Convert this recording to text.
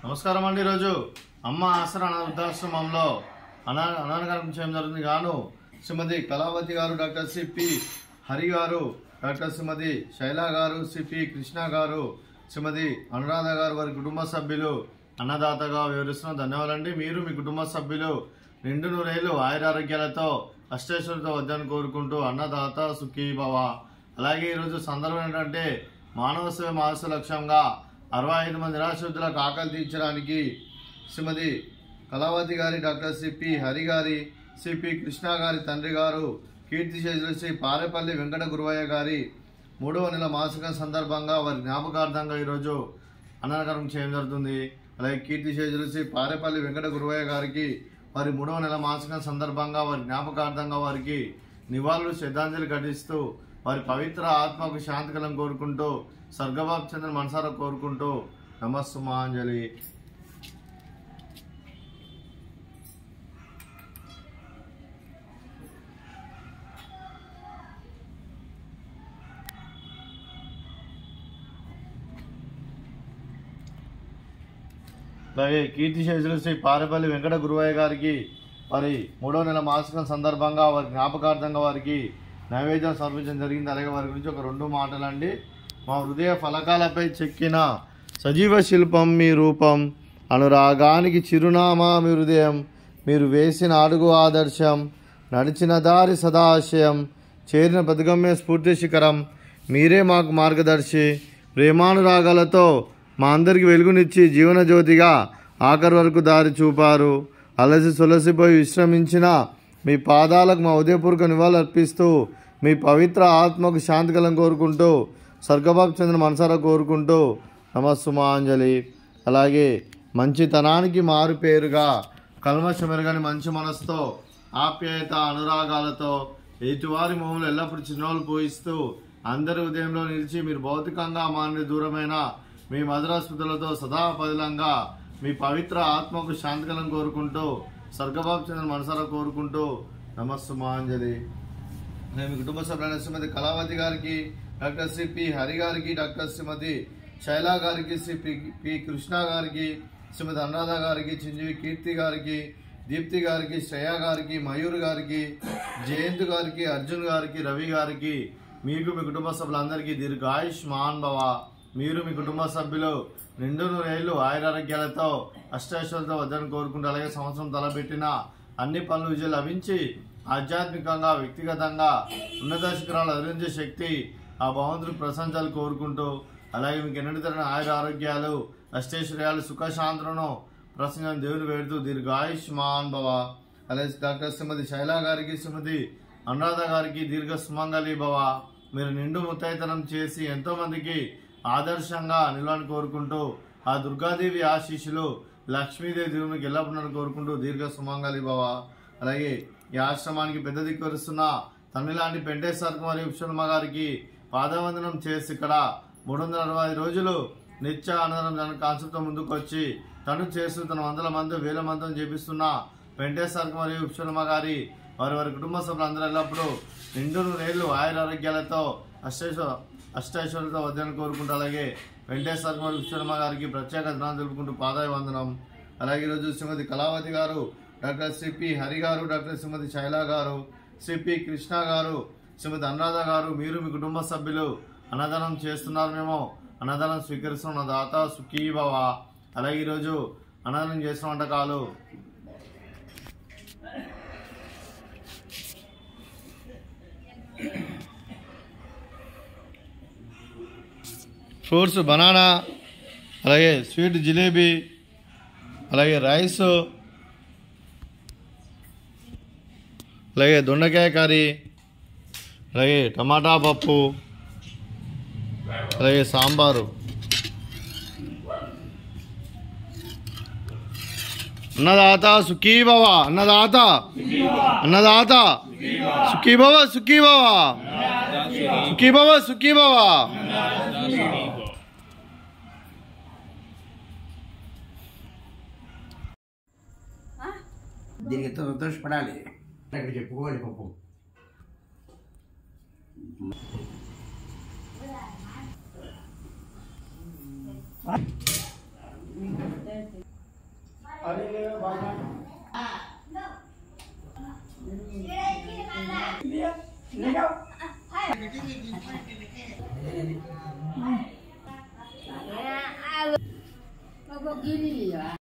నమస్కారం అండి. ఈరోజు అమ్మ ఆసరా వృద్ధాశ్రమంలో అనాథకరం చేయడం జరుగుతుంది. గాను శ్రీమతి కళావతి గారు, డాక్టర్ సిపి హరి గారు, డాక్టర్ శ్రీమతి శైలా గారు, సిపి కృష్ణ గారు, శ్రీమతి అనురాధ గారు, వారి కుటుంబ సభ్యులు అన్నదాతగా వివరిస్తున్న ధన్యవాదాలండి. మీరు మీ కుటుంబ సభ్యులు నిండు నూరేళ్లు ఆయురారోగ్యాలతో అష్టైశ్వర్యంతో వద్దని కోరుకుంటూ అన్నదాత సుఖీ భవ. అలాగే ఈరోజు సందర్భం ఏంటంటే మానవ సేవ మానవ లక్ష్యంగా 65 మంది నిరాశ్రితులకు ఆకలి తీర్చడానికి శ్రీమతి కళావతి గారి, డాక్టర్ సిపి హరి గారి, సిపి కృష్ణ గారి తండ్రి గారు, కీర్తిశేషులు శ్రీ పారేపల్లి వెంకట గురువయ్య గారి 3వ నెల మాసికం సందర్భంగా వారి జ్ఞాపకార్థంగా ఈరోజు అన్నదానం చేయడం జరుగుతుంది. అలాగే కీర్తిశేషులు శ్రీ పారేపల్లి వెంకట గురువయ్య గారికి వారి 3వ నెల మాసికం సందర్భంగా వారి జ్ఞాపకార్థంగా వారికి నివాళులు శ్రద్ధాంజలి ఘటిస్తూ వారి పవిత్ర ఆత్మకు శాంతికలం కోరుకుంటూ స్వర్గవాప్ చంద్ర మనసారా కోరుకుంటూ నమస్సుమాంజలి. అలాగే కీర్తిశేషులు శ్రీ పారేపల్లి వెంకట గురువయ్య గారికి వారి 3వ నెల మాసికం సందర్భంగా వారి జ్ఞాపకార్థంగా వారికి నైవేద్యం సమర్పించడం జరిగింది. అలాగే వారి గురించి ఒక 2 మాటలండి. మా హృదయ ఫలకాలపై చెక్కిన సజీవ శిల్పం మీ రూపం, అనురాగానికి చిరునామా మీ హృదయం, మీరు వేసిన అడుగు ఆదర్శం, నడిచిన దారి సదాశయం, చేరిన ప్రతిగమ్య స్ఫూర్తి శిఖరం, మీరే మాకు మార్గదర్శి. ప్రేమానురాగాలతో మా అందరికీ వెలుగునిచ్చి జీవన జ్యోతిగా ఆఖరి వరకు దారి చూపారు. అలసి సొలసిపోయి విశ్రమించిన మీ పాదాలకు మా ఉదయపూర్వక నివాళులు అర్పిస్తూ మీ పవిత్ర ఆత్మకు శాంతికలం కోరుకుంటూ స్వర్గబాబు చంద్ర మనసారా కోరుకుంటూ నమస్సుమాంజలి. అలాగే మంచితనానికి మారు పేరుగా కల్మషమెరగని మంచి మనసుతో ఆప్యాయత అనురాగాలతో ఎదుటివారి మొహంలో ఎల్లప్పుడూ చిరునవ్వులు పూయిస్తూ అందరి ఉదయంలో నిలిచి మీరు భౌతికంగా మానని దూరమైన మీ మధుర స్మృతులతో సదా పదిలంగా మీ పవిత్ర ఆత్మకు శాంతికలం కోరుకుంటూ స్వర్గబాబు చంద్ర మనసారా కోరుకుంటూ నమస్సుమాంజలి. నేను మీ కుటుంబ సభ్యులైన శ్రీమతి కళావతి గారికి, డాక్టర్ సిపి హరి గారికి, డాక్టర్ శ్రీమతి శైలా గారికి, శ్రీ పి కృష్ణ గారికి, శ్రీమతి అనురాధ గారికి, చిరంజీవి కీర్తి గారికి, దీప్తి గారికి, శ్రేయ గారికి, మయూర్ గారికి, జయంత్ గారికి, అర్జున్ గారికి, రవి గారికి, మీకు మీ కుటుంబ సభ్యులందరికీ దీర్ఘాయుష్మాన్ భవ. మీరు మీ కుటుంబ సభ్యులు నిండు నూరేళ్లు ఆయురారోగ్యాలతో అష్టైశ్వర్యంతో వద్దని కోరుకుంటూ అలాగే సంవత్సరం తలపెట్టిన అన్ని పనులు విజయం లభించి ఆధ్యాత్మికంగా వ్యక్తిగతంగా ఉన్నత శిఖరాలు అధిరించే శక్తి ఆ భగవంతుడి ప్రశంసలు కోరుకుంటూ అలాగే మీకు ఎన్నటి తరని ఆయుర ఆరోగ్యాలు అష్టైశ్వర్యాలు సుఖశాంతులను ప్రసంగం దేవుని వేడుతూ దీర్ఘాయుష్మాన్ భవ. అలాగే డాక్టర్ శ్రీమతి శైలా గారికి, శ్రీమతి అనురాధ గారికి దీర్ఘ సుమంగళి భవ. మీరు నిండు ముత్తైతనం చేసి ఎంతో మందికి ఆదర్శంగా నిలవని కోరుకుంటూ ఆ దుర్గాదేవి ఆశీస్సులు లక్ష్మీదేవి దేవునికి ఎల్లప్పుడూ కోరుకుంటూ దీర్ఘ సుమంగళి భవ. అలాగే ఈ ఆశ్రమానికి పెద్ద దిక్కువరుస్తున్న తమిళనాటి పెంటేశ్వర కుమారి విశ్వమ్మ గారికి పాదవందనం చేసి ఇక్కడ 365 రోజులు నిత్య అన్నదానం కాన్సెప్ట్తో ముందుకు వచ్చి తను చేస్తూ తన 100 మంది 1000 మందిని చేపిస్తున్న పెంటేశ్వర కుమారి విశ్వమ్మ గారి వారి కుటుంబ సభ్యులందరూ ఎల్లప్పుడూ నిండు నూరేళ్లు ఆయురారోగ్యాలతో అష్టైశ్వర్యంతో వద్దని కోరుకుంటూ అలాగే వెంకటేశ్వర కుమారి విశ్వమ్మ గారికి ప్రత్యేక ధనాలు తెలుపుకుంటూ పాదాయ వందనం. అలాగే ఈరోజు శ్రీమతి కళావతి గారు, డాక్టర్ సిపి హరి గారు, డాక్టర్ శ్రీమతి శైలా గారు, సిపి కృష్ణ గారు, శ్రీమతి అనురాధ గారు, మీరు మీ కుటుంబ సభ్యులు అన్నదానం చేస్తున్నారు. మేము అన్నదానం స్వీకరిస్తున్న దాత సుఖీ భవ. అలాగే ఈరోజు అన్నదానం చేసిన వంటకాలు ఫ్రూట్స్ బనానా, అలాగే స్వీట్ జిలేబీ, అలాగే రైస్, అలాగే దొండకాయ కర్రీ, అలాగే టమాటా పప్పు, అలాగే సాంబారు. అన్నదాత సుఖీ భవ, అన్నదాత అన్నదాత సుఖీ భవ, సుఖీ భవ, సుఖీ భవ, సుఖీ భవ. దీనికి ఎంతో సంతోషపడాలి. అక్కడ చెప్పుకోవాలి పాపం. Gini ya.